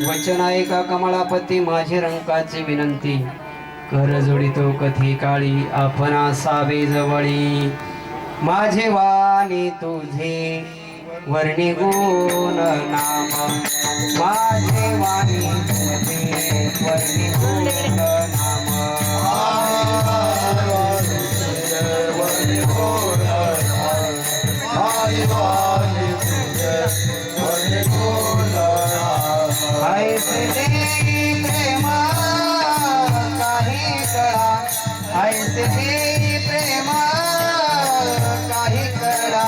वचन ऐका कमळापती माझी रंकाची विनंती कर जोडितो कथी काळी आपण असावे जवळी माझे वाणी तुझे वर्णी गुण नाम माझे वाणी तुझे वर्णी गुण नाम ऐसे देई प्रेम काही कळा ऐसे देई प्रेम काही कळा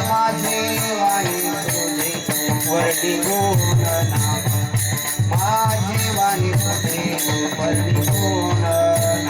माझे वाणी तुझे वर्णी गुण नाम माझे वाणी तुझे वर्णी गुण नाम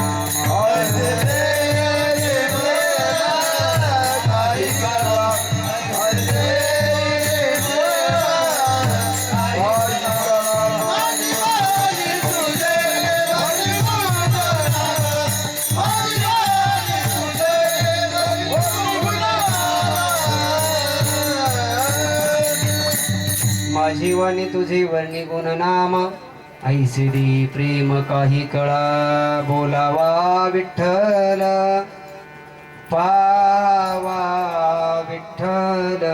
माझी वाणी तुझे वर्णी गुण नाम ऐसे दे प्रेम काही कळा बोलावा विठ्ठल पावा विठ्ठल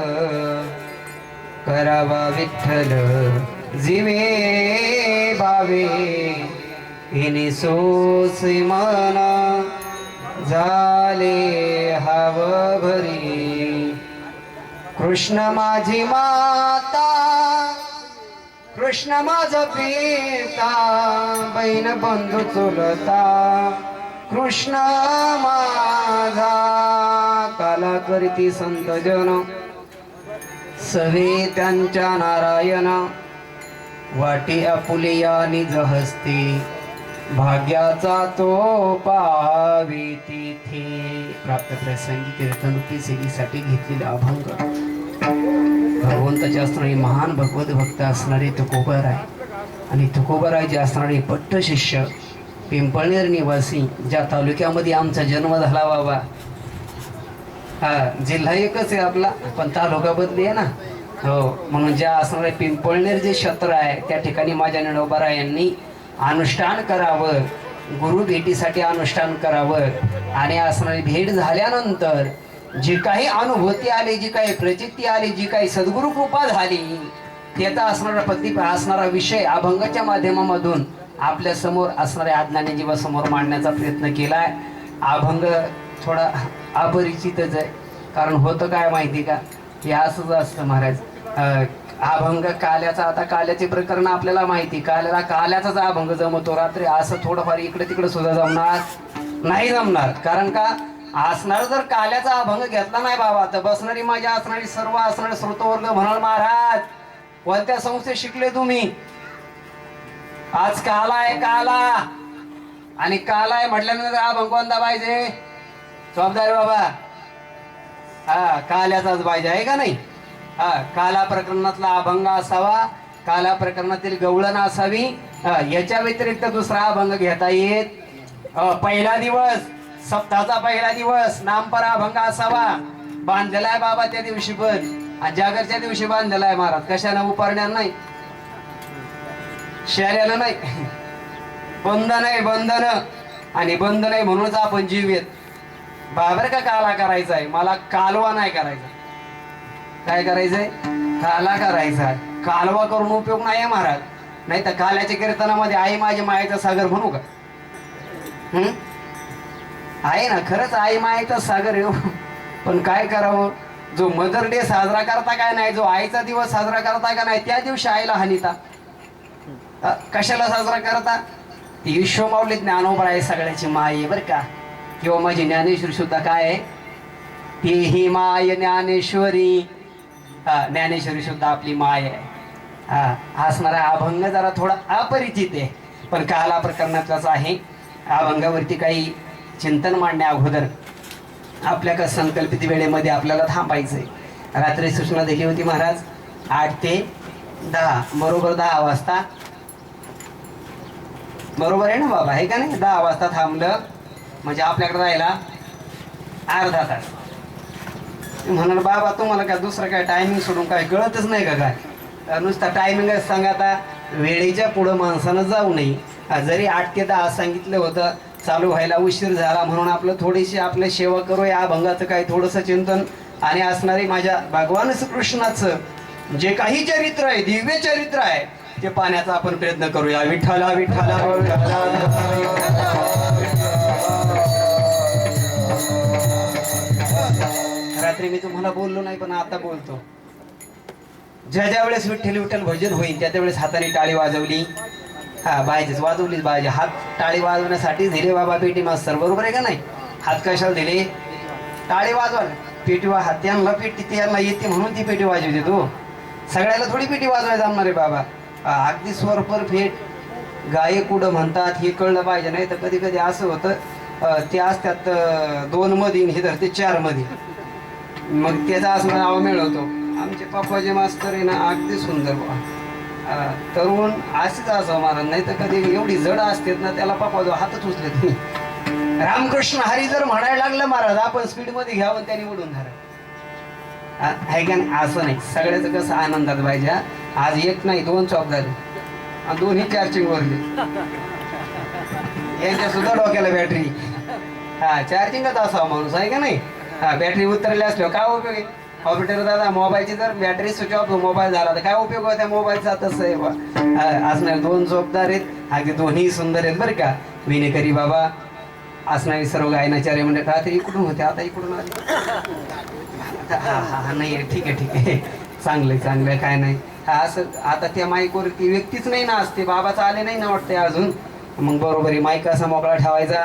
करावा विठ्ठल जीवे भावे हिने सोसी मना झाले हव भरी कृष्ण माझी माता कृष्ण माझा पिता बहीण बंधू चुलता कृष्ण माझा काला करीती संत जन सवे त्यांच्या नारायण वाटी आपुलिया निज हस्ती भाग्याचा तो पावी तिथे प्राप्त प्रसंगी कीर्तनरूपी सेवेसाठी घेतलेले अभंग भगवंताचे असणारे महान भगवत भक्त असणारे तुकोबाराय आणि तुकोबारायचे असणारे पट्ट शिष्य पिंपळनेर निवासी ज्या तालुक्यामध्ये आमचा जन्म झाला बाबा जिल्हा एकच आहे आपला पण तालुका बदली आहे ना हो म्हणून ज्या असणारे पिंपळनेर जे क्षेत्र आहे त्या ठिकाणी माझ्या नडोबारा यांनी अनुष्ठान करावं गुरु भेटीसाठी अनुष्ठान करावं आणि असणारी भेट झाल्यानंतर जी काही अनुभूती आली जी काही प्रचिती आली जी काही सद्गुरु कृपा झाली त्याचा असणारा विषय अभंगाच्या माध्यमामधून आपल्या समोर असणाऱ्या अज्ञानी जीवासमोर मांडण्याचा प्रयत्न केलाय अभंग थोडा अपरिचितच आहे कारण होतं काय माहिती का हे असंच असतं महाराज अभंग काल्याचा आता काल्याचे प्रकरण आपल्याला माहिती काल्याचाच अभंग जमतो रात्री असं थोडंफार इकडे तिकडे सुद्धा जमणार नाही जमणार कारण का असणार जर काल्याचा अभंग घेतला नाही बाबा तर बसणारी माझ्या असणारी सर्व असणारे श्रोतवर्ग म्हणाल महाराज कोणत्या संस्थेत शिकले तुम्ही आज काला आहे काला आणि काला आहे म्हटल्यानंतर अभंग कोणता पाहिजे जबाबदारी बाबा काल्याचाच पाहिजे आहे का नाही काला प्रकरणातला अभंग असावा काला प्रकरणातील गवळण असावी याच्या व्यतिरिक्त दुसरा अभंग घेता येत पहिला दिवस सप्ताहाचा पहिला दिवस नामपरा अभंग असावा बांधलेला आहे बाबा त्या दिवशी पण आणि जागरच्या दिवशी बांधलेला आहे महाराज कशानं उपारण्यानं नाही शर्यानं नाही बंधन आहे बंधन आणि बंधन आहे म्हणूनच आपण जीव येत बाबर का काला करायचा आहे मला कालवा नाही करायचा काय करायचंय काला करायचा कालवा करून उपयोग नाही आहे महाराज नाही तर काल्याच्या कीर्तनामध्ये आई माझ्या मायेचा सागर म्हणू का आहे ना खरंच आई मायेचा सागर आहे पण काय करावं जो मदर डे साजरा करता काय नाही जो आईचा दिवस साजरा करता का नाही त्या दिवशी आईला हानिता कशाला साजरा करता ती विश्वमाऊली ज्ञानोबा आहे सगळ्याची माय आहे बरं का किंवा माझी ज्ञानेश्वरी सुद्धा काय आहे ती ही माय ज्ञानेश्वरी ज्ञानेश्वरी सुद्धा आपली माय आहे असणारा अभंग जरा थोडा अपरिचित आहे पण काला प्रकरणाचाच आहे अभंगावरती काही चिंतन मांडण्या अगोदर आपल्या संकल्पित वेळेमध्ये आपल्याला थांबायचंय रात्री सूचना दिली होती महाराज 8 ते 10 बरोबर 10 वाजता बरोबर आहे ना बाबा आहे का नाही 10 वाजता थांबलं म्हणजे आपल्याकडे राहिला अर्धा तास म्हणाल बाबा तुम्हाला काय दुसरं काय टायमिंग सोडून काय कळतच नाही का काय नुसता टायमिंगच सांगा आता वेळेच्या पुढं माणसानं जाऊ नये. जरी 8 ते 10 सांगितलं होतं, चालू व्हायला उशीर झाला म्हणून आपलं थोडीशी आपल्या सेवा करूया, अभंगाचं काही थोडंसं चिंतन आणि असणारे माझ्या भगवान श्रीकृष्णाचं जे काही चरित्र आहे, दिव्य चरित्र आहे, ते पाहण्याचा आपण प्रयत्न करूया. विठ्ठला विठ्ठला रात्री मी तुम्हाला बोललो नाही पण आता बोलतो. ज्या वेळेस विठ्ठल विठ्ठल भजन होईल त्या वेळेस हाताने टाळी वाजवली. हा बायचीच वाजवलीच पाहिजे. हात टाळी वाजवण्यासाठी दिले बाबा पेटी मास्तर, बरोबर आहे का नाही? हात कशाला दिले? टाळी वाजवायला. पेटी हात त्यांना पेटी त्यांना येते म्हणून ती पेटी वाजवते. तो सगळ्याला थोडी पेटी वाजवायला जमणार आहे बाबा. अगदी स्वर परफेक्ट गायक कुठं म्हणतात हे कळलं पाहिजे. नाही तर कधी कधी असं होतं ते असतात 2 मध्ये हे धरते 4 मध्ये, मग त्याचा असं नाव मिळवतो. आमचे पप्पाचे मास्तर आहे ना अगदी सुंदर तरुण असेच असं महाराज. नाही तर कधी एवढी जड असते ना त्याला पप्पा जो हातच उचलत नाही. रामकृष्ण हरी जर म्हणायला लागलं महाराज आपण स्पीड मध्ये घ्यावं त्याने उडून धरा. आहे का नाही? असं नाही. सगळ्याचं कसं आनंदात पाहिजे. आज 1 नाही 2 चॉप झाले आणि 2ही चार्जिंग वरली. यांच्या सुद्धा डोक्याला बॅटरी. चार्जिंगच असावा माणूस, आहे का नाही? बॅटरी उतरली असल्यावर काय उपयोग आहे? ऑपरेटर दादा मोबाईलची जर बॅटरी स्विच ऑफ मोबाईल झाला तर काय उपयोग होता त्या मोबाईलचा? तसं आहे असणार. 2 जोपदार आहेत, अगदी दोन्ही सुंदर आहेत बरं का. विनेकरी बाबा असणारी सर्व गायनाचार्य म्हणजे रात्री इकडून होते, आता इकडून आले. हा नाही ठीक आहे ठीक आहे, चांगलंय चांगलंय, काय नाही. असं आता त्या माईकवर ती व्यक्तीच नाही ना असते. बाबाचं आले नाही ना वाटते अजून. मग बरोबर आहे, माईक असा मोकळा ठेवायचा.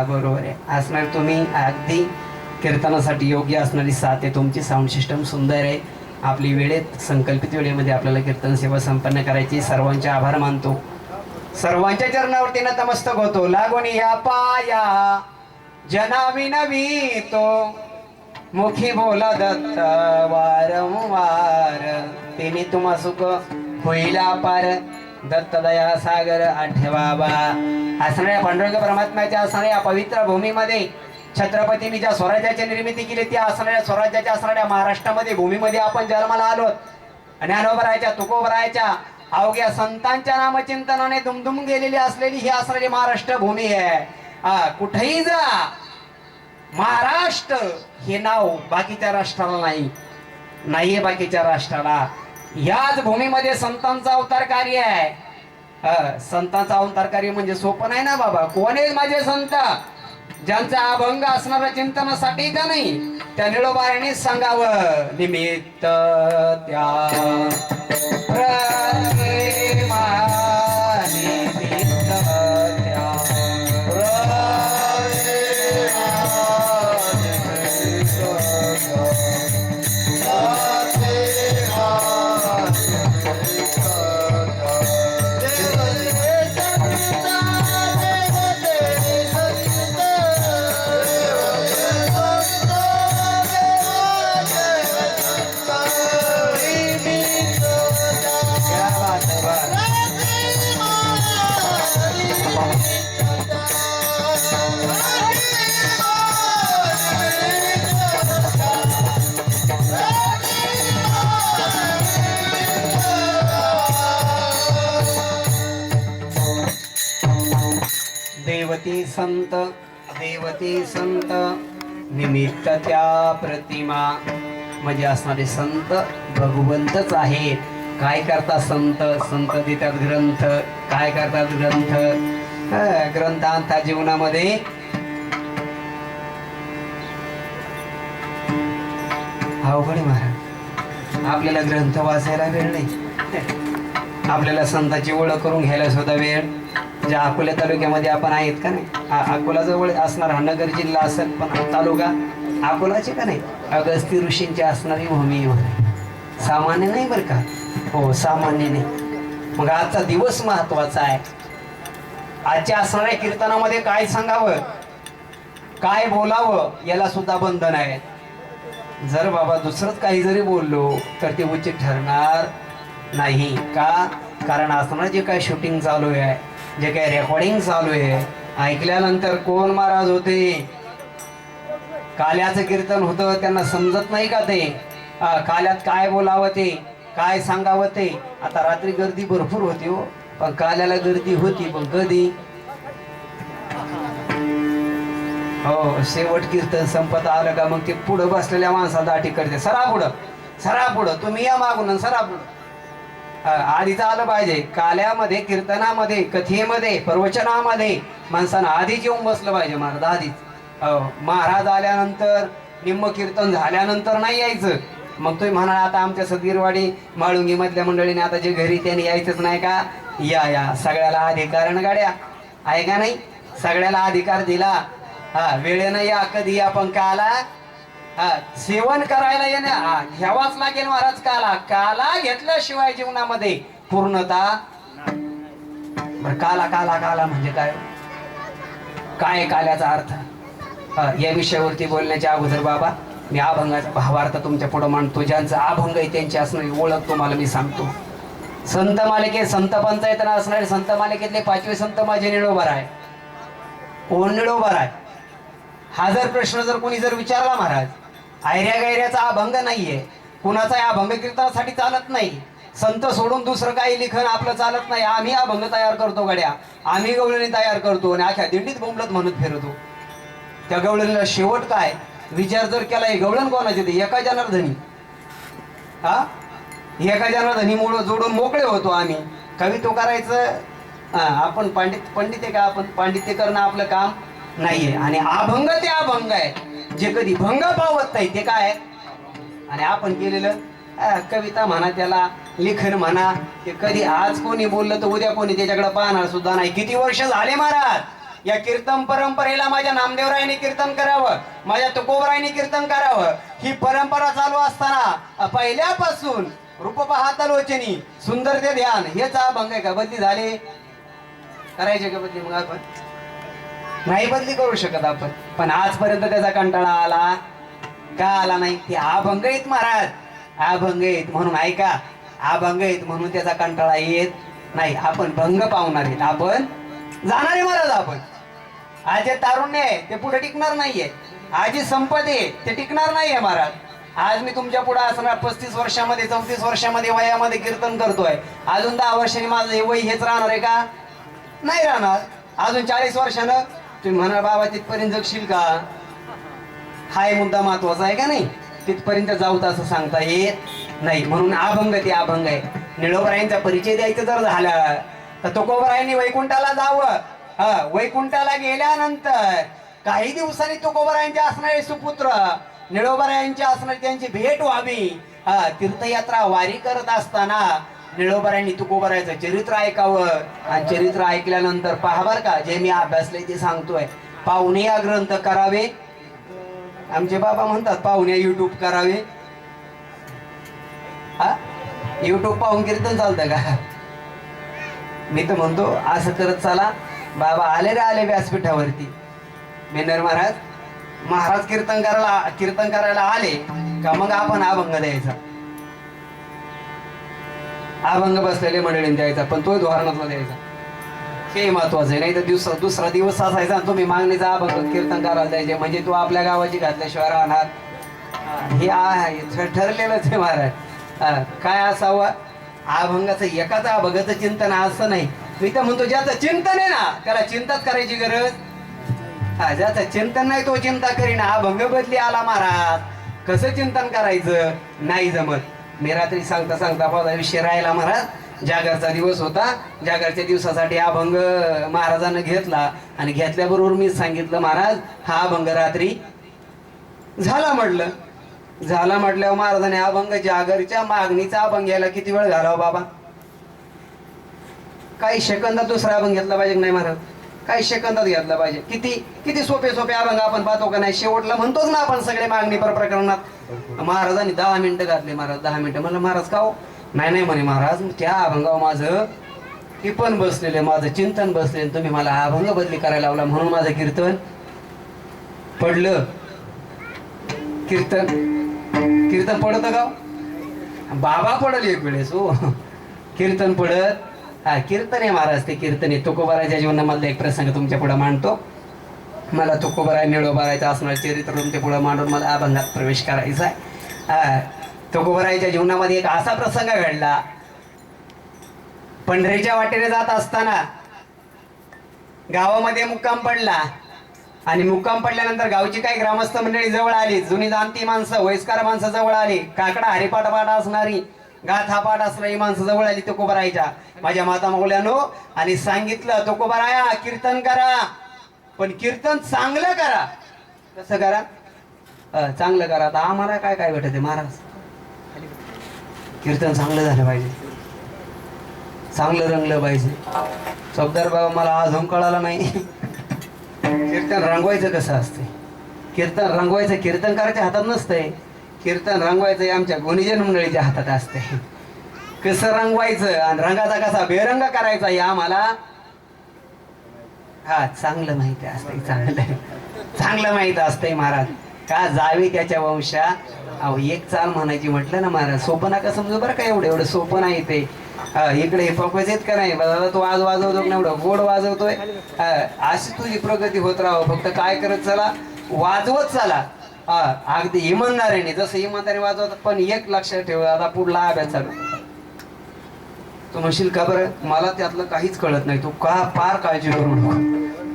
बरोबर आहे. असणार तुम्ही अगदी कीर्तनासाठी योग्य असणारी साथ आहे तुमची. साऊंड सिस्टम सुंदर आहे. आपली वेळेत संकल्पित वेळेमध्ये आपल्याला कीर्तन सेवा संपन्न करायची. सर्वांचे आभार मानतो. सर्वांच्या चरणावरती नतमस्तक होतो. लागून या पाया जनावी नवी तो मुखी बोला दत्त वारंवार. तिने तुम्हा सुख होईला पार दत्त दया सागर आठवाबा. असणाऱ्या पांडुरंग परमात्म्याच्या असणाऱ्या पवित्र भूमीमध्ये छत्रपतींनी ज्या स्वराज्याची निर्मिती केली त्या असणाऱ्या स्वराज्याच्या असणाऱ्या महाराष्ट्रामध्ये भूमीमध्ये आपण जन्माला आलो. ज्ञानोबरायच्या तुकोबरायच्या अवघ्या संतांच्या नामचिंतनाने दुमदुम गेलेली असलेली ही असणारी महाराष्ट्र भूमी आहे. कुठेही जा महाराष्ट्र हे नाव बाकीच्या राष्ट्राला नाहीये. बाकीच्या राष्ट्राला याच भूमीमध्ये संतांचा अवतार कार्य आहे. संतांचा अवतार कार्य म्हणजे सोपं नाही ना बाबा. कोण आहे माझे संत? ज्यांचा अभंग असणाऱ्या चिंतनासाठी का नाही त्या निळोबाऱ्याने सांगावं. निमित्त त्या देवती संत निमित्त त्या प्रतिमा. म्हणजे असणारे संत भगवंतच आहेत. काय करतात संत? संत देतात ग्रंथ. काय करतात? ग्रंथ आणतात जीवनामध्ये. अवघड महाराज आपल्याला ग्रंथ वाचायला वेळ नाही. आपल्याला संतांची ओळख करून घ्यायला सुद्धा वेळ. ज्या अकोला तालुक्यामध्ये आपण आहेत का नाही, अकोला जवळ असणार हा नगर जिल्हा असेल पण तालुका अकोलाचे का नाही, अगस्ती ऋषींची असणारी भूमी. सामान्य नाही बरं का. हो सामान्य नाही. मग आजचा दिवस महत्वाचा आहे. आजच्या असणाऱ्या कीर्तनामध्ये काय सांगावं काय बोलावं याला सुद्धा बंधन आहे. जर बाबा दुसरंच काही जरी बोललो तर ते उचित ठरणार नाही. का? कारण असताना जे काही शूटिंग चालू आहे, जे काही रेकॉर्डिंग चालू आहे, ऐकल्यानंतर कोण महाराज होते, काल्याचं कीर्तन होतं त्यांना समजत नाही का ते काल्यात काय बोलावं ते, काय सांगावं ते. आता रात्री गर्दी भरपूर होती हो, पण काल्याला गर्दी होती, पण कधी हो शेवट कीर्तन संपत आलं का मग ते पुढं बसलेल्या माणसाला दाटी करते, सरा पुढं सरा पुढं, तुम्ही या मागून सरा पुढं. आधीच आलं पाहिजे. काल्यामध्ये, कीर्तनामध्ये, कथेमध्ये, प्रवचनामध्ये माणसानं आधीच येऊन बसलं पाहिजे महाराज, आधीच. महाराज आल्यानंतर, निम्म कीर्तन झाल्यानंतर नाही यायचं. मग तुम्ही म्हणा आता आमच्या सदगीरवाडी माळुंगी मधल्या मंडळीने आता जे घरी त्यांनी यायचंच नाही का? या सगळ्याला अधिकार न गाड्या आहे का नाही? सगळ्याला अधिकार दिला. वेळेनं या, कधी या, पण काला सेवन करायला येणे घ्यावाच लागेल महाराज. काला घेतल्याशिवाय जीवनामध्ये पूर्णता. काला म्हणजे काय काल्याचा अर्थ? या विषयावरती बोलण्याच्या अगोदर बाबा मी अभंगाचा भावार्थ तुमच्या पुढे मांडतो. ज्यांचं अभंग आहे त्यांची असणारी ओळख तुम्हाला मी सांगतो. संत मालिकेत, संत पंचायतना असणारे संत मालिकेतले 5वे संत माझे निळोबार आहे. कोण निळोबार आहे? हा जर प्रश्न जर कोणी जर विचारला महाराज, आयऱ्या गैऱ्याचा अभंग नाहीये, कुणाचा अभंग कीर्तनासाठी चालत नाही. संत सोडून दुसरं काही लिखन आपलं चालत नाही. आम्ही अभंग तयार करतो गड्या, आम्ही गवळणी तयार करतो आणि अख्या दिंडीत बोंबलत म्हणत फिरतो. त्या गवळणीला शेवट काय विचार जर केला, हे गवळण कोणाचे ते? एका जनार्दनी. एका जनार्दनी मुळे जोडून मोकळे होतो आम्ही. कवित्व करायचं आपण पंडित आहे का? आपण पांडित्य करणं आपलं काम नाहीये. आणि अभंग ते अभंग आहे जे कधी भंग पावत नाही, ते काय? आणि आपण केलेलं कविता म्हणा, त्याला लेखन म्हणा, ते कधी आज कोणी बोललं तर उद्या कोणी त्याच्याकडे पाहणार सुद्धा नाही. किती वर्ष झाले महाराज या कीर्तन परंपरेला? माझ्या नामदेवरायाने कीर्तन करावं, माझ्या तुकोबरायाने कीर्तन करावं, ही परंपरा चालू असताना पहिल्यापासून रूप पाहता लोचनी सुंदर ते ध्यान हेच अभंग आहे का? बदली झाले? करायचे का बदली? मग आपण नाही बदली करू शकत आपण. पण आजपर्यंत त्याचा कंटाळा आला का? आला नाही. ते अभंग आहेत महाराज, अभंग आहेत म्हणून ऐका, अभंग आहेत म्हणून त्याचा कंटाळा येत नाही. आपण भंग पावणार आहेत, आपण जाणार आहे महाराज. आपण आज जे तारुण्य आहे ते पुढे टिकणार नाहीये, आज जी संपत्ती आहे ते टिकणार नाहीये महाराज. आज मी तुमच्या पुढे असणार 35 वर्षामध्ये 34 वर्षामध्ये वयामध्ये कीर्तन करतोय. अजून 10 वर्षांनी माझं हे वय हेच राहणार आहे का? नाही राहणार. अजून 40 वर्षानं तुम्ही म्हणा बाबा तिथपर्यंत जगशील का? हाय मुद्दा महत्वाचा आहे का नाही? तिथपर्यंत जाऊत असं सांगता येत नाही. म्हणून अभंग ते अभंग आहे. निळोबरायांचा परिचय द्यायचा जर झाला तर तुकोबरायांनी वैकुंठाला जावं. वैकुंठाला गेल्यानंतर काही दिवसांनी तुकोबरायांचे असणारे सुपुत्र निळोबरायांची असणारी त्यांची भेट व्हावी. तीर्थयात्रा वारी करत असताना निळोबरायांनी तुकोबरायाचं चरित्र ऐकावं. आणि चरित्र ऐकल्यानंतर पहा बर का, जे मी अभ्यासले ते सांगतोय, पाहुणे या ग्रंथ करावे. आमचे बाबा म्हणतात पाहुणे युट्यूब करावे. युट्यूब पाहून कीर्तन चालतं का? मी तर म्हणतो असं करत चला. बाबा आले रे आले व्यासपीठावरती. मेनर महाराज कीर्तन करायला आले का मग आपण अभंग द्यायचा. अभंग बसलेले मंडळीने द्यायचा, पण तो धोरणातला द्यायचा. हे महत्वाचं आहे. नाही तर दुसरा दिवस असायचा तुम्ही मागणीचा अभंग कीर्तन करायला द्यायचे, म्हणजे तू आपल्या गावाची घातल्याशिवाय राहणार. हे आहे ठरलेलंच आहे महाराज. काय असावं अभंगाचं? एकाच अभंगाचं चिंतन असं नाही. मी तर म्हणतो ज्याचं चिंतन आहे ना त्याला चिंताच करायची गरज. ज्याचं चिंतन नाही तो चिंता करीना. अभंग बदली आला महाराज, कसं चिंतन करायचं? नाही जमत. मी रात्री सांगता माझा विषय राहिला महाराज. जागरचा दिवस होता, जागरच्या दिवसासाठी अभंग महाराजांना घेतला आणि घेतल्याबरोबर मी सांगितलं महाराज हा अभंग रात्री झाला म्हटल्यावर महाराजांनी अभंग जागरच्या मागणीचा अभंग घ्यायला किती वेळ घालावा बाबा? काही सेकंदात दुसरा अभंग घेतला पाहिजे नाही महाराज? काही सेकंदात घेतला पाहिजे. किती सोपे अभंग आपण पाहतो का नाही? शेवटला म्हणतोच ना आपण सगळे मागणी पर प्रकरणात. महाराजांनी 10 मिनिटं घातले महाराज. 10 मिनिटं म्हणलं महाराज का हो? नाही म्हणे महाराज त्या अभंगावर माझं टिपण बसलेलं, माझं चिंतन बसलेलं, तुम्ही मला अभंग बदली करायला लावला म्हणून माझं कीर्तन पडलं. कीर्तन पडत का बाबा? पडल एक वेळेस हो कीर्तन पडत. कीर्तन आहे महाराज, ते कीर्तन आहे. तुकोबाराच्या जीवनामधला एक प्रसंग तुमच्या पुढे मांडतो. मला तुकोबाराय निळोबारायचं असणार चरित्र तुमच्या पुढे मांडून मला अभंगात प्रवेश करायचा आहे. तुकोबरायच्या जीवनामध्ये एक असा प्रसंग घडला. पंढरीच्या वाटेने जात असताना गावामध्ये मुक्काम पडला आणि मुक्काम पडल्यानंतर गावची काही ग्रामस्थ मंडळी जवळ आली. जुनी जाणती माणसं, वयस्कर माणसं जवळ आली. काकडा हरिपाठ पाठ असणारी, गाथा पाठ असणारी माणसं जवळ आली तुकोबरायच्या, माझ्या माता माऊल्यानो, आणि सांगितलं, तुकोबराया कीर्तन करा, पण कीर्तन चांगलं करा. कसं करा? चांगलं करा. आता आम्हाला काय काय भेटत महाराज? कीर्तन चांगलं झालं पाहिजे, चांगलं रंगलं पाहिजे. चौदार बाबा मला अजून कळालं नाही कीर्तन रंगवायचं कसं असते. कीर्तन रंगवायचं कीर्तनकाराच्या हातात नसतंय, कीर्तन रंगवायचं आमच्या गुणीजन मंडळीच्या हातात असते. कसं रंगवायचं आणि रंगाचा कसा बेरंग करायचा हे आम्हाला चांगलं माहिती असतंय. चांगलं माहित असतंय महाराज. का जावे त्याच्या वंशा. अहो एक चाल म्हणायची म्हटलं ना महाराज, सोपं नका समजू बरं का. एवढं सोपं नाही ते. इकडे हिपॉक्रेसी येत का नाही, दादा तू आज वाजवतो ना, एवढं गोड वाजवतोय. अशी तुझी प्रगती होत राहो. फक्त काय करत चला, वाजवत चला. अगदी इमानदारीने, जसं इमानदारी वाजवतात. पण एक लक्षात ठेव, आता पुढला अभ्यास चालू. तू म्हणशील का बरं, मला त्यातलं काहीच कळत नाही. तू का फार काळजी करू नको,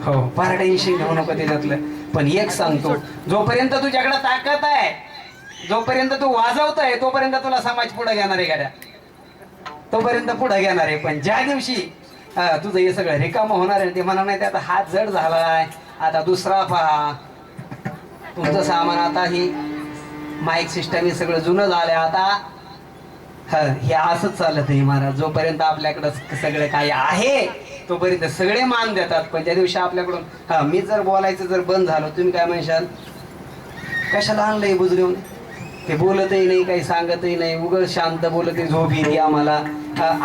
हो फार टेन्शन घेऊ नको त्याच्यातलं. पण एक सांगतो, जोपर्यंत तुझ्याकडे ताकद आहे, जोपर्यंत तू वाजवतोय, तोपर्यंत तुला समाज पुढे घेणार आहे गाड्या, तोपर्यंत पुढे घेणार आहे. पण ज्या दिवशी तुझं हे सगळं रिकामं होणार आहे, ते म्हणा नाही ते आता हात जड झालाय, आता दुसरा पहा. तुमचं सामान आता ही माईक सिस्टम हे सगळं जुनं झालंय. आता हे असंच चालत आहे महाराज. जोपर्यंत आपल्याकडं सगळं काही आहे तोपर्यंत सगळे मान देतात. पण ज्या दिवशी आपल्याकडून मी जर बोलायचं जर बंद झालो, तुम्ही काय म्हणशाल, कशाला आणलंय बुजरेवून, ते बोलतही नाही, काही सांगतही नाही, उगाच शांत बोलत, झोप येते आम्हाला.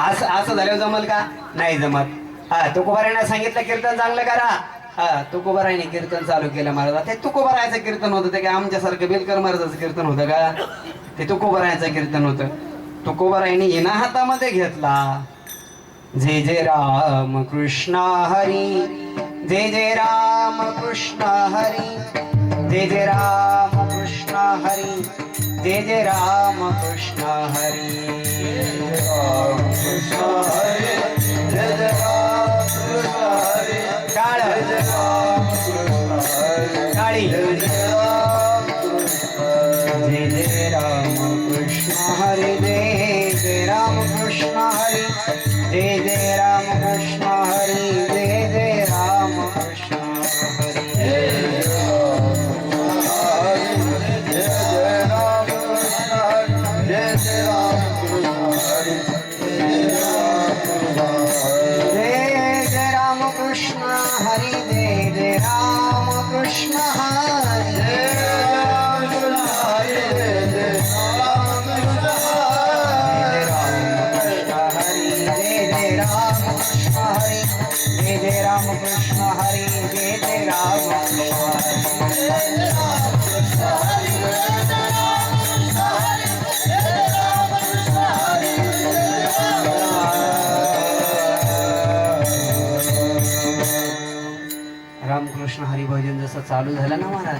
असं झाल्यावर जमल का? नाही जमत. तुकोबारायने सांगितलं कीर्तन चांगलं करा. तुकोबारायने कीर्तन चालू केलं महाराज. ते तुकोबारायचं कीर्तन होतं, ते काय आमच्यासारखं बेलकर महाराजाचं कीर्तन होतं का? ते तुकोबारायचं कीर्तन होतं. तुकोबारायने इना हातामध्ये घेतला, जय जय राम कृष्ण हरी, जय जय राम कृष्ण हरी, जय जय राम कृष्ण हरी, जय जय राम कृष्ण हरी, राम कृष्ण हरी, जय जय राम कृष्ण हरी, काळ जय राम कृष्ण हरी, काळी जय जय राम कृष्ण हरी, जय जय राम कृष्ण हरी, जय जय राम कृष्ण हरी, जय जय राम कृष्ण हरी, जय जय राम कृष्ण हरी, जय जय राम कृष्ण हरी, जय जय राम कृष्ण हरी, जय जय राम कृष्ण हरी, जय जय राम कृष्ण हरी, जय जय राम कृष्ण हरी, रामकृष्ण हरी भजन जसं चालू झालं ना महाराज,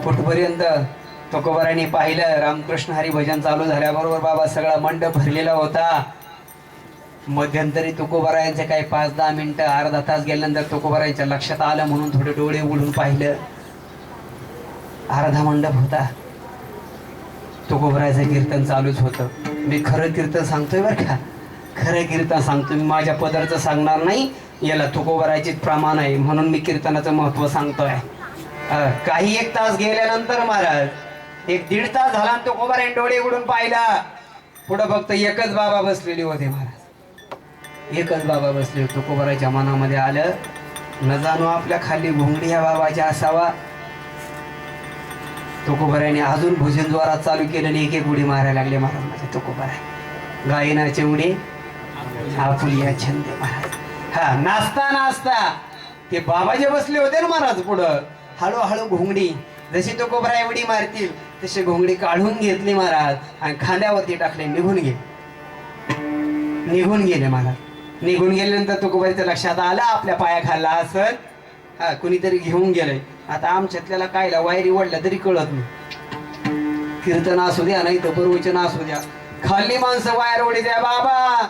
कुठपर्यंत तुकोबारायने पाहिलं. रामकृष्ण हरी भजन चालू झाल्याबरोबर बाबा सगळा मंडप भरलेला होता. मध्यंतरी तुकोबारायांचे काही 5-10 मिनिटं अर्धा तास गेल्यानंतर तुकोबारायांच्या लक्षात आलं म्हणून थोडे डोळे उघडून पाहिलं. अर्धा मंडप होता, तुकोबारायचं कीर्तन चालूच होतं. मी खरं कीर्तन सांगतोय बरं का, खरं कीर्तन सांगतोय. मी माझ्या पदरचं सांगणार नाही, याला तुकोबारायचीच प्रमाण आहे म्हणून मी कीर्तनाचं महत्व सांगतोय. काही 1 तास गेल्यानंतर महाराज 1-1.5 तास झाला आणि तुकोबारायने डोळे उघडून पाहिला. पुढं फक्त एकच बाबा बसलेले होते महाराज, एकच बाबा बसले. तुकोबारायच्या मनामध्ये आलं, न जाणू आपल्या खाली घोंगडी ह्या बाबाच्या असावा. तुकोबारायने अजून भजन जोरात चालू केलं आणि एक उडी मारायला लागले महाराज माझे तुकोबाराय. गायनाची उडी आपुलिया छंद महाराज. नाचता नाचता ते बाबा जे बसले होते ना महाराज पुढं, हळूहळू घोंगडी जशी तुकोबाराय उडी मारतील तशी घोंगडी काढून घेतली महाराज आणि खांद्यावरती टाकले. निघून गेले महाराज. निघून गेल्यानंतर तुकोबारायच्या लक्षात आलं आपल्या पाया खाल्ला असं कुणीतरी घेऊन गेलंय. आता आमच्यातल्याला कायला वायरी ओढल्या तरी कळत नाही. कीर्तन असू द्या नाही तर प्रवचन असू द्या, खाल्ली माणसं वायर ओढी द्या बाबा.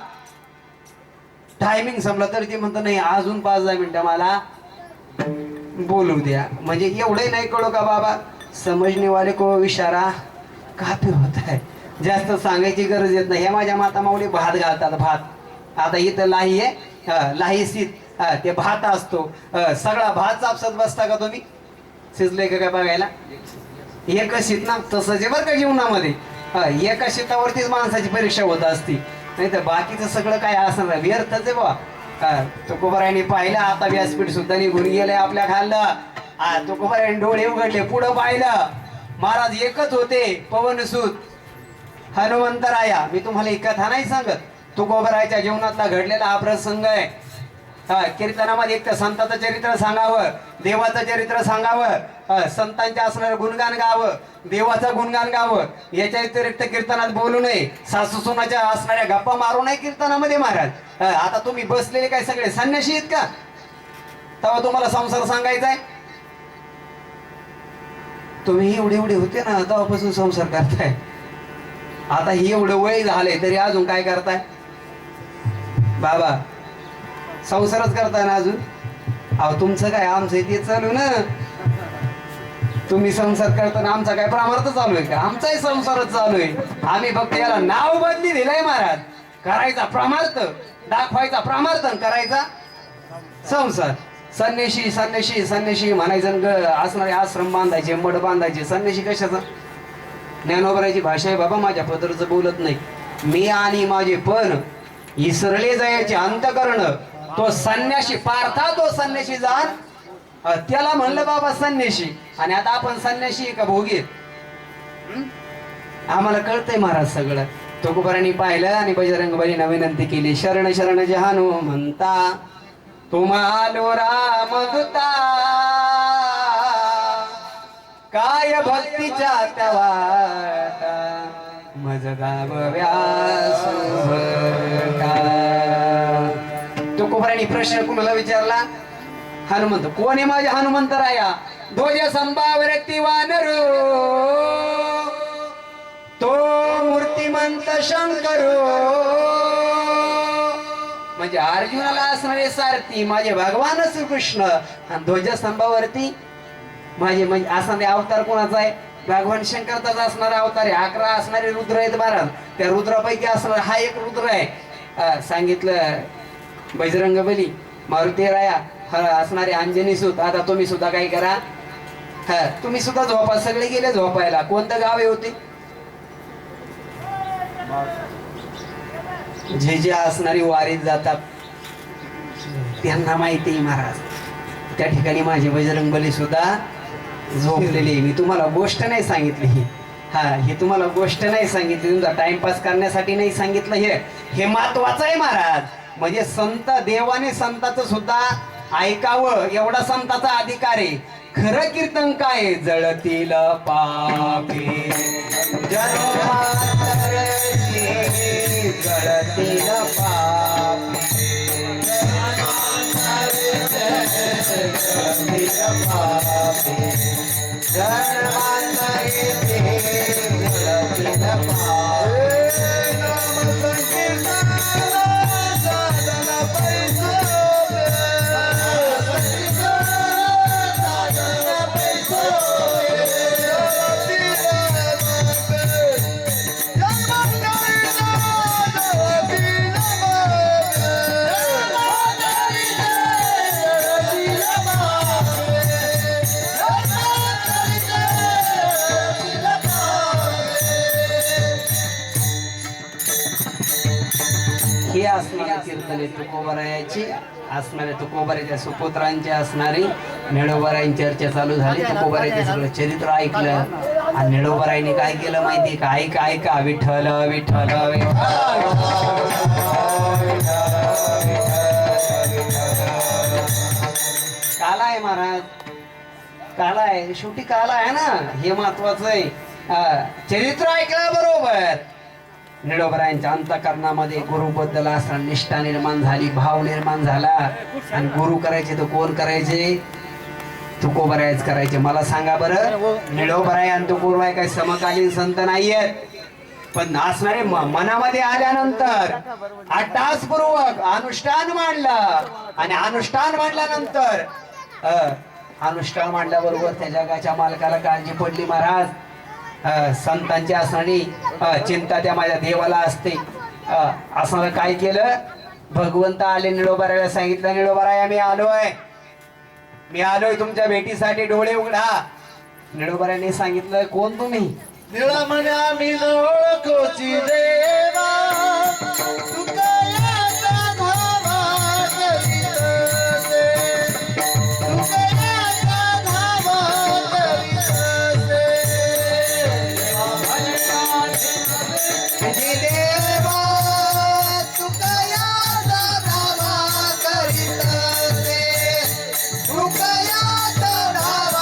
टायमिंग संपला तर ते म्हणतं नाही अजून 5-10 मिनिटं मला बोलू द्या. म्हणजे एवढे नाही कळू का बाबा, समजणे वाले को इशारा काफी होत आहे, जास्त सांगायची गरज येत नाही. हे माझ्या माता माऊली भात घालतात, भात. आता इथं लाही आहे, लाही सीत ते भात असतो, सगळा भात चापसत बसता का तुम्ही? शिजले का काय बघायला? एका शीत ना तसंच आहे बरं का जीवनामध्ये. एका शीतावरतीच माणसाची परीक्षा होत असती, नाही तर बाकीचं सगळं काय असणार व्यर्थच आहे बा. तुकोबारायने पाहिलं, आता व्यासपीठ सुद्धा निघून गेलंय आपल्या खाल्लं. तुकोबारायने डोळे उघडले, पुढं पाहिलं, महाराज एकच होते, पवनसूत हनुमंतराया. मी तुम्हाला ही कथा नाही सांगत, तुकोबारायच्या जीवनातला घडलेला हा प्रसंग आहे. कीर्तनामध्ये एक तर संताचं चरित्र सांगावं, देवाचं चरित्र सांगावं, संतांच्या असणारं गुणगान गावं, देवाचं गुणगान गावं. याच्या व्यतिरिक्त कीर्तनात बोलू नये, सासू सुनाच्या असणाऱ्या गप्पा मारू नये कीर्तनामध्ये महाराज. आता तुम्ही बसलेले काय सगळे संन्याशी आहेत का? तेव्हा तुम्हाला संसार सांगायचा आहे? तुम्ही एवढे एवढे होते ना तेव्हापासून संसार करताय. आता हे एवढं वय झालंय तरी अजून काय करताय बाबा? संसारच करताय ना अजून? अहो तुमचं काय आमचं ते चालू ना. तुम्ही संसार करताना आमचा काय प्रामार्थ चालू आहे का? आमचाही संसारच चालू आहे. आम्ही फक्त याला नाव बदली दिलंय महाराज. करायचा प्रामार्थ, दाखवायचा प्रामार्थ, करायचा संसार. संन्याशी संन्याशी संन्याशी म्हणायचं, असणारे आश्रम बांधायचे, मठ बांधायचे. संन्याशी कशाचा? ज्ञानोबराची भाषा आहे बाबा, माझ्या पदरचं बोलत नाही मी. आणि माझे पण इसरले जायचे अंतकरण, तो संन्याशी पार्था, तो संन्याशी जाण, त्याला म्हणलं बाबा संन्याशी. आणि आता आपण संन्याशी का भोगी? आम्हाला कळतंय महाराज सगळं. तुकोबारांनी पाहिलं आणि बजरंगबलीनं विनंती केली, शरण शरण जहानो म्हणता तुम्हालो राम दूता, काय भक्तीच्या त्या वाटा मज गाव व्यास. तुकोबारांनी प्रश्न कुणाला विचारला? हनुमंत. कोण आहे माझे हनुमंतराया? ध्वज संभावरती वानर, तो मूर्तिमंत शंकर. म्हणजे अर्जुनाला असणारे सारथी माझे भगवान श्रीकृष्ण. आणि ध्वज स्तंभावरती माझे म्हणजे असणारे अवतार कोणाचा आहे? भगवान शंकरचाच असणारा अवतार आहे. 11 असणारे रुद्र आहेत महाराज, त्या रुद्रापैकी असणारा हा एक रुद्र आहे. सांगितलं बजरंगबली, मारुती राया, असणारे अंजनी सूत. आता तुम्ही सुद्धा काय करा, तुम्ही सुद्धा झोपा. सगळे गेले झोपायला. कोणतं गाव आहे होते? जे जे असणारी वारीत जातात त्यांना माहिती आहे महाराज, त्या ठिकाणी माझे बजरंगबली सुद्धा झोपलेली. मी तुम्हाला गोष्ट नाही सांगितली ही, हे तुम्हाला गोष्ट नाही सांगितली, तुमचा टाइमपास करण्यासाठी नाही सांगितलं. हे महत्वाचं आहे महाराज. म्हणजे संत, देवाने संताचं सुद्धा ऐकावं एवढा संताचा अधिकार आहे. खरं कीर्तन काय? जळतील पापे जळतील पापे असणारे कीर्तने तुकोबारायाची असणारे, तुकोबाराच्या सुपुत्रांची असणारी. निळोबारायांची चर्चा चालू झाली, तुकोबारायचे सगळं चरित्र ऐकलं. आणि निळोबारायांनी काय केलं माहिती का? ऐका ऐका, विठ्ठल विठ्ठल काला आहे महाराज, काला आहे. शेवटी काला आहे ना, हे महत्वाचं आहे. चरित्र ऐकलं बरोबर. निळोबरायांच्या अंतःकरणामध्ये गुरुबद्दल असणारी निष्ठा निर्माण झाली, भाव निर्माण झाला. आणि गुरु करायचे तर कोण करायचे? तुकोबरायच करायचे. मला सांगा बरं, निळोबराय आणि तुकोबराय काही समकालीन संत नाहीयेत, पण असणारे मनामध्ये आल्यानंतर अट्टासपूर्वक अनुष्ठान मांडलं आणि अनुष्ठान मांडल्यानंतर अनुष्ठान मांडल्याबरोबर त्या जगाच्या मालकाला काळजी पडली. महाराज, संतांची असणारी चिंता त्या माझ्या देवाला असते. असं काय केलं, भगवंत आले निळोबारायला सांगितलं, निळोबाराय मी आलोय तुमच्या भेटीसाठी, डोळे उघडा. निळोबारायने सांगितलं, कोण तुम्ही? निळा म्हणे आम्ही ओळखोची देवा, तुकयाचा धावा करीतसे, तुकयाचा धावा करीतसे. देवा तुकयाचा धावा करीतसे, तुकयाचा धावा.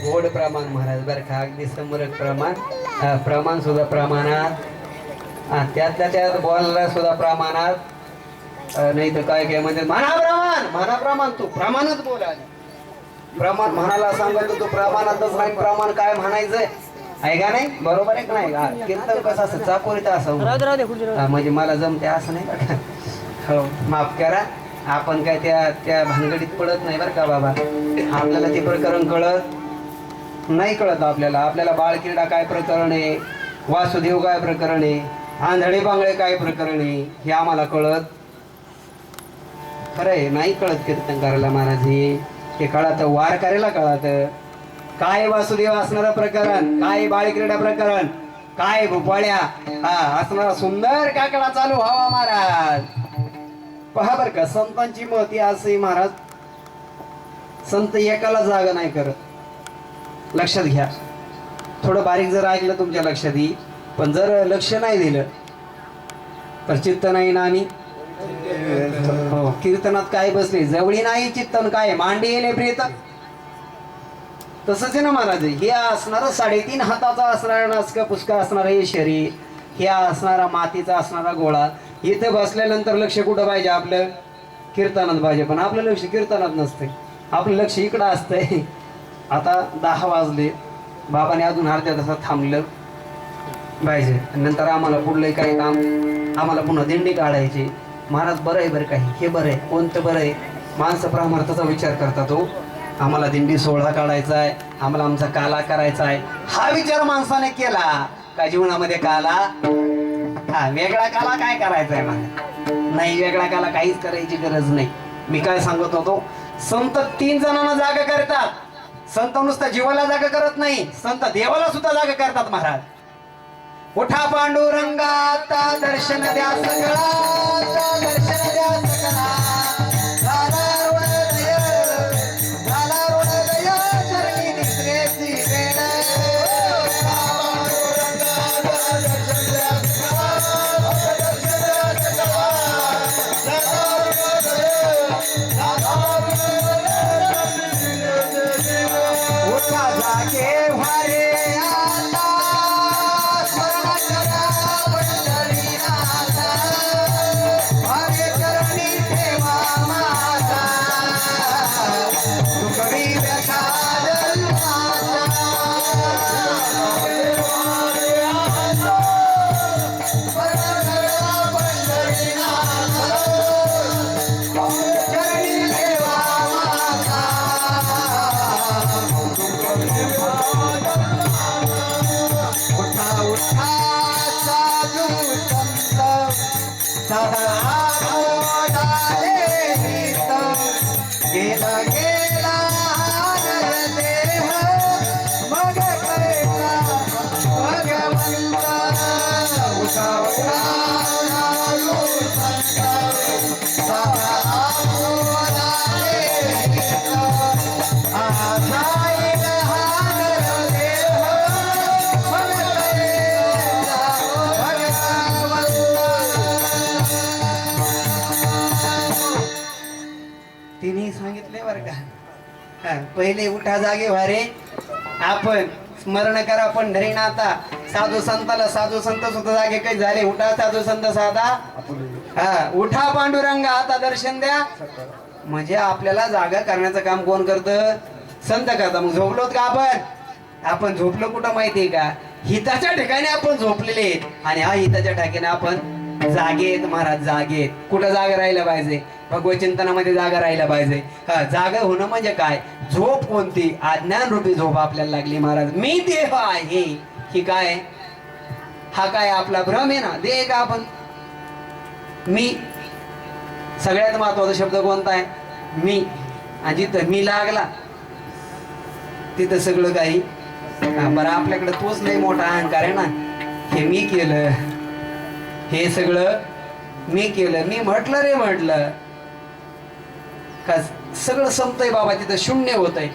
गोड प्रमाण महाराज बरं का, अगदी समरक प्रमाण सुद्धा प्रमाणात, त्यातल्या त्यात बोलायला सुद्धा प्रमाणात, नाही तर काय काय म्हणते म्हणा प्रमाण तू प्रमाणात बोला. प्रमाण म्हणाला सांगतो तू प्रमाणातच नाही, प्रमाण काय म्हणायचंय आहे का नाही, बरोबर आहे का नाही? कीर्तन कसं असं चाकोरीत असं म्हणजे मला जमते असं नाही बरं का. हो माफ करा, आपण काय त्या भानगडीत पडत नाही बरं का बाबा. आपल्याला ते प्रकरण नाही कळत आपल्याला बाळक्रीडा काय प्रकरण आहे, वासुदेव काय प्रकरण आहे, आंधळे बांगळे काय प्रकरण आहे, हे आम्हाला कळत खरंय नाही कळत. कीर्तन करायला महाराज हे कळत, वार करायला कळत. काय वासुदेव असणारं प्रकरण, काय बाळक्रीडा प्रकरण, काय भोपाळ्या असणारा सुंदर काकडा चालू व्हावा महाराज. पहा बर का, संतांची महती असे महाराज, संत एकाला जागा नाही करत. लक्षात घ्या, थोडं बारीक जर ऐकलं तुमच्या लक्षात येईल, पण जर लक्ष नाही दिलं तर चित्त नाही ना. आणि कीर्तनात काय बसले, जवळी नाही चित्तन काय मांडी येणे प्रियत. तसंच आहे ना महाराज, हे असणार 3.5 हाताचा असणारा नासका पुसका असणारा हे शरीर, हे असणारा मातीचा असणारा गोळा, इथे बसल्यानंतर लक्ष कुठं पाहिजे, आपलं कीर्तनात पाहिजे. पण आपलं लक्ष कीर्तनात नसतंय, आपलं लक्ष इकडं असतंय. आता 10 वाजले, बाबाने अजून अर्ध्या तासात थांबलं पाहिजे, नंतर आम्हाला पुढलं काही काम, आम्हाला पुन्हा दिंडी काढायची. महाराज बरं आहे बरं काही, हे बरं आहे, कोणतं बरं आहे? माणसं परमार्थाचा विचार करतात. हो आम्हाला दिंडी सोहळा काढायचा आहे, आम्हाला आमचा काला करायचा आहे, हा विचार माणसाने केला का जीवनामध्ये काला, वेगळा काला काय करायचा आहे मला नाही, वेगळा काला काहीच करायची गरज नाही. मी काय सांगत होतो, संत 3 जणांना जागा करतात. संत नुसता जीवाला जागा करत नाही, संत देवाला सुद्धा जागा करतात महाराज. उठा पांडुरंगाता दर्शन द्या सगळा, दर्शन द्या सगळा, झाला रोडदय, झाला रोडदय, चरणी निद्रेची वेळ. पांडुरंगाता दर्शन द्या सगळा, दर्शन द्या सगळा, झाला रोडदय, झाला रोडदय. उठा जागे वारे आता, गेला गेला देह मग तिने सांगितले बरं का. हा, पहिले उठा जागे वारे, आपण स्मरण करा पंढरीनाथा. साधू संताला साधू संत सुद्धा जागे काही झाले. उठा साधू संत साधा, हा उठा पांडुरंग आता दर्शन द्या. म्हणजे आपल्याला जागा करण्याचं काम कोण करतं? संत करता. मग झोपलोत का आपण? आपण झोपलो कुठं माहितीये का? हिताच्या ठिकाणी आपण झोपलेले आहेत. आणि हा हिताच्या ठिकाणी आपण जागेत महाराज, जागेत. कुठं जागा राहिला पाहिजे? भगवत चिंतनामध्ये जागा राहिला पाहिजे. हा, जागा होणं म्हणजे काय? झोप कोणती? अज्ञान रूपी झोप आपल्याला लागली महाराज. मी देह आहे, ही काय? हा काय आपला भ्रम आहे ना? देह का आपण? मी. सगळ्यात महत्वाचा शब्द कोणता आहे? मी. आणि जिथं मी लागला तिथं सगळं काही. बरं, आपल्याकडे तोच नाही मोठा अहंकार आहे ना. हे मी केलं, हे सगळं मी केलं, मी म्हटलं रे म्हटलं का सगळं संपतंय बाबा. तिथं शून्य होतंय.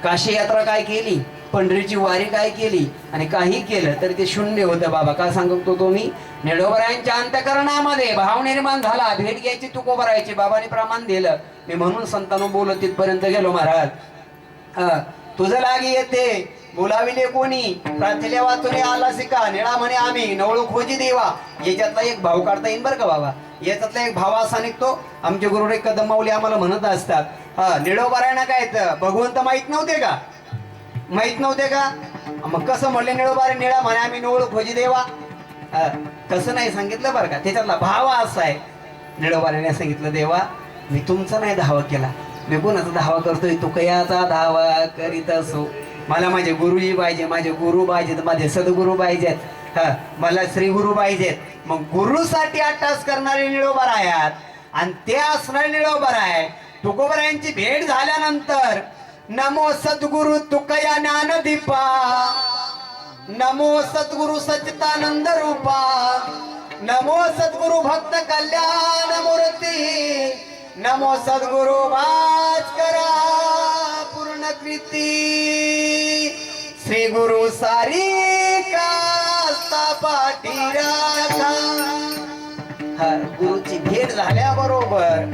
काशी यात्रा काय केली, पंढरीची वारी काय केली, आणि काही केलं तरी ते शून्य होतं बाबा. का सांगतो तो मी? निडोबरायांच्या अंतःकरणामध्ये भाव निर्माण झाला. भेट घ्यायची, तुकोबरायची. बाबाने प्रमाण दिलं. मी म्हणून संतांनो बोलत तिथपर्यंत गेलो महाराज. तुझं लागी येते बोलाविले कोणी, प्रार्थले वाचुने आला सिका. निळा म्हणे आम्ही नवळू खोजी देवा. याच्यातला एक भाव काढता येईल बरं का बाबा. याच्यातला एक भाव असा निघतो. आमचे गुरुडे कदम माऊली आम्हाला म्हणत असतात, हा निळोबारायणा काय भगवंत माहित नव्हते का? माहित नव्हते का? मग कसं म्हणले निळोबारे? निळा म्हणे आम्ही नवळू खोजी देवा. तसं नाही सांगितलं बरं का. त्याच्यातला भाव असा आहे. निळोबाराने सांगितलं, देवा मी तुमचा नाही धावा केला, मी कोणाचा धावा करतोय? तू कयाचा धावा करीत असो. मला माझे गुरुजी पाहिजे, माझे गुरु पाहिजेत, माझे सद्गुरु पाहिजेत. हा, मला श्री गुरु पाहिजेत. मग गुरुसाठी अट्टास करणारे निळोबार आहेत. आणि ते असणारे निळोबार आहे. तुकोबरायांची भेट झाल्यानंतर नमो सद्गुरु तुकया ज्ञानदीपा, नमो सद्गुरु सच्चिदानंद रूपा, नमो सद्गुरु भक्त कल्याण मूर्ती, नमो सद्गुरु भास्करा पूर्ण कृती, श्री गुरु सारी कास्ता पाठी राखा. हा, गुरुची भेट झाल्याबरोबर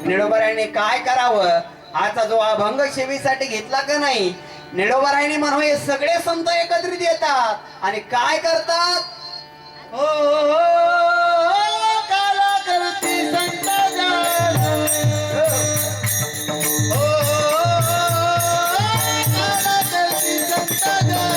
निळोबारायने काय करावं? आता जो अभंग सेवेसाठी घेतला का नाही, निळोबारायने म्हणून हे सगळे संत एकत्रित येतात आणि काय करतात? ओ काला करती संत जन, ओ काला करती संत जन,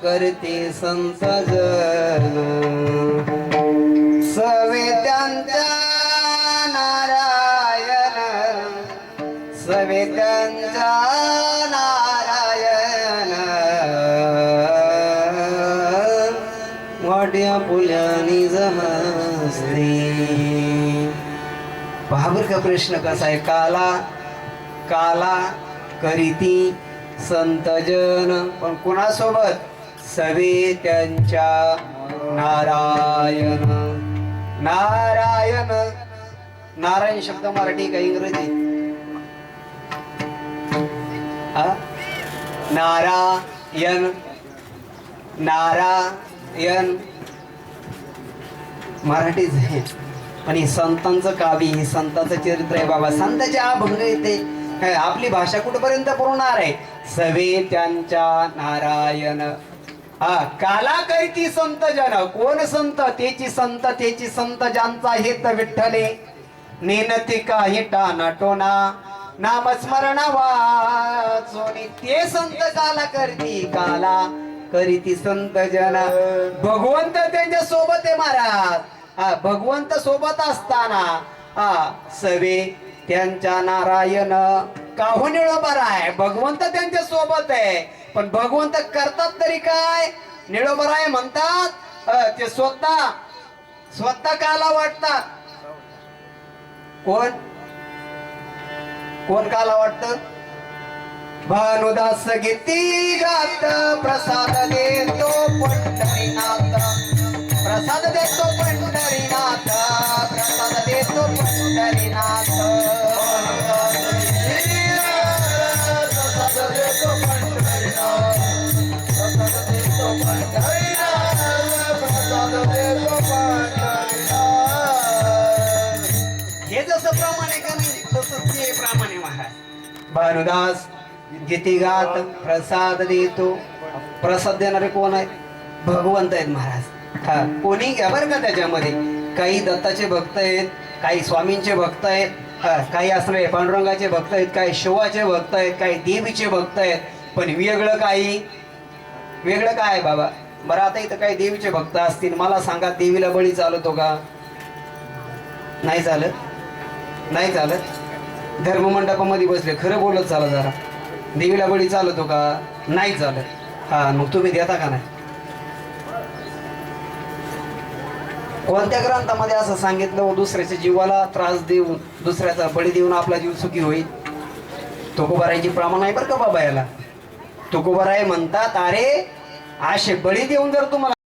करते संत जन, सवे त्यांच्या नारायण, सवे त्यांच्या नारायण, वाट्या पुल्यानी जमस्ते. पहा बरं का प्रश्न कसा आहे. काला काला करीती संत जन, पण कोणासोबत? सवे त्यांच्या नारायण. नारायण नारायण शब्द मराठी का इंग्रजी? हा? नारायण, नारायण मराठीच आहे. पण ही संतांचं काव्य, ही संतांचं चरित्र आहे बाबा. संतांच्या अभंग येते. आपली भाषा कुठपर्यंत पुरवणार आहे? सवे त्यांच्या नारायण. हा, काला कैती संत जन. कोण संत? तेची संत, तेची संत ज्यांचा हेत विठ्ठले. नेनती काही टाना टोना नामस्मरण वाचोनी. ते संत काला करती, काला करीती संत जन. भगवंत त्यांच्या सोबत आहे महाराज. हा, भगवंत सोबत असताना हा सवे त्यांच्या नारायण. काहून निळोबरा आहे? भगवंत त्यांच्या सोबत आहे. पण भगवंत करतात तरी काय? निळोबरा आहे म्हणतात. ते स्वतः काला वाटतात. कोण कोण काला वाटत? भानुदास गीती गात प्रसाद देतो पंढरीनाथ. प्रसाद देतो पंढरीनाथ. प्रसाद देतो पंढरीनाथ. प्रसाद देतो पंढरीनाथ. प्रसाद देतो पंढरीनाथ. प्रसाद देतो पंढरीनाथ. हे जसं प्रमाणे का नाही तसंच ते प्रमाणे महाराज. भानुदास गीती गात प्रसाद देतो. प्रसाद देणारे कोण आहेत? भगवंत आहेत महाराज. हा, कोणी घ्या बरं का. त्याच्यामध्ये काही दत्ताचे भक्त आहेत, काही स्वामींचे भक्त आहेत, काही असणारे पांडुरंगाचे भक्त आहेत, काही शिवाचे भक्त आहेत, काही देवीचे भक्त आहेत. पण वेगळं काही, वेगळं काय आहे बाबा? बरं, आता इथं काही देवीचे भक्त असतील. मला सांगा, देवीला बळी चालतो का? नाही चालत. नाही चालत. धर्ममंडपामध्ये बसले, खरं बोलत चालत जरा. देवीला बळी चालतो का? नाही चालत. हा, मग तुम्ही देता का नाही? कोणत्या ग्रंथामध्ये असं सांगितलं दुसऱ्याच्या जीवाला त्रास देऊन, दुसऱ्याचा बळी देऊन आपला जीव सुखी होईल? तुकोबारायची प्रमाण आहे बरं का बाबा याला. तुकोबाराय म्हणतात, अरे असे बळी देऊन जर तुम्हाला